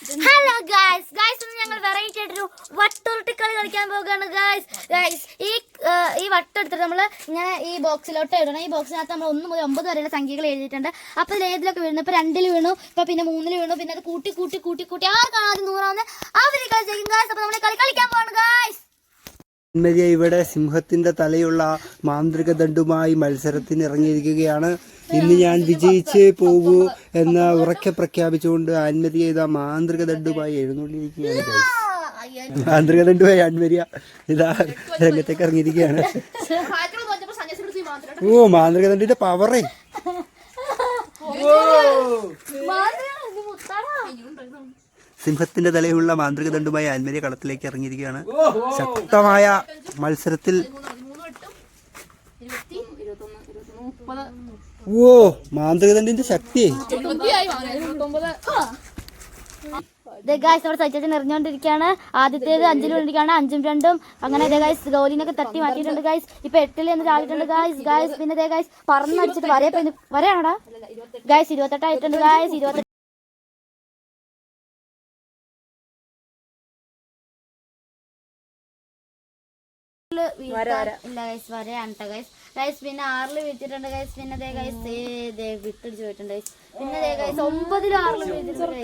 Hello guys ഇന്ന് ഞങ്ങൾ variety ആയിട്ടൊരു വട്ടുരുട്ടിക്കളി കളിക്കാൻ പോകുകയാണ് ഗായ്സ് ഈ വട്ടെടുത്തിട്ട് നമ്മൾ ഇങ്ങനെ ഈ ബോക്സിലോട്ട് ഇടണം. ഈ ബോക്സിനകത്ത് നമ്മൾ 1 മുതൽ 9 വരെയുള്ള സംഖ്യകൾ എഴുതിയിട്ടുണ്ട്. അപ്പോൾ ഇതിൽ ഏതിലൊക്കെ വീണു? ഇപ്പോൾ 2-ൽ വീണു, ഇപ്പോൾ പിന്നെ 3-ൽ വീണു, പിന്നെ അത് കൂട്ടി ആർക്കാണ് ആദ്യം 100 അവര് കളിച്ചേക്കും ഗായ്സ്. അപ്പോൾ നമ്മൾ കളിക്കാൻ പോവാണ് ഗായ്സ്. ഇവിടെ സിംഹത്തിന്റെ തലയുള്ള മാന്ത്രിക ദണ്ഡുമായി മത്സരത്തിന് ഇറങ്ങിയിരിക്കുകയാണ്. ഇന്ന് ഞാൻ വിജയിച്ചേ പോകൂ എന്ന് ഉറക്കെ പ്രഖ്യാപിച്ചുകൊണ്ട് ആൻമരിയ ഇതാ മാന്ത്രിക ദണ്ഡുമായി എഴുന്നള്ളിയിരിക്കുകയാണ്. മാന്ത്രിക ദണ്ഡുമായി ആൻമരിയ ഇതാ രംഗത്തേക്ക് ഇറങ്ങിയിരിക്കുകയാണ്. ഓ, മാന്ത്രിക ദണ്ഡിന്റെ പവറേ! സിംഹത്തിന്റെ തലയുള്ള മാന്ത്രിക ദണ്ഡുമായി ആൻമരിയ കളത്തിലേക്ക് ഇറങ്ങിയിരിക്കുകയാണ്. ശക്തമായ മത്സരത്തിൽ ഓ, മാന്ത്രിക ദണ്ഡിന്റെ ശക്തി എറിഞ്ഞോണ്ടിരിക്കുകയാണ്. ആദ്യത്തേത് 5-ൽ വീണിരിക്കുകയാണ്. 5ഉം 2ഉം അങ്ങനെ ഗോലിനൊക്കെ തട്ടി മാറ്റിയിട്ടുണ്ട് ഗായ്സ്. ഇപ്പൊ 8-ൽ എന്ന് ചാടിയിട്ടുണ്ട് ഗായ്സ്. പിന്നെ ഗായ്സ് പറന്നടിച്ചിട്ട് വരെയാണോടാ ഗായ്സ്. 28 ആയിട്ടുണ്ട് ഗായ്സ്. 28 വരെയാണ് ഗൈസ്. പിന്നെ 6-ൽ വീഴ്ത്തിട്ടുണ്ട് ഗൈസ്. പിന്നെ വിട്ടടിച്ച് പോയിട്ടുണ്ട് ഗൈസ്. പിന്നെ 9-ലും 6-ലും വീഴ്ത്തിട്ടുണ്ട്.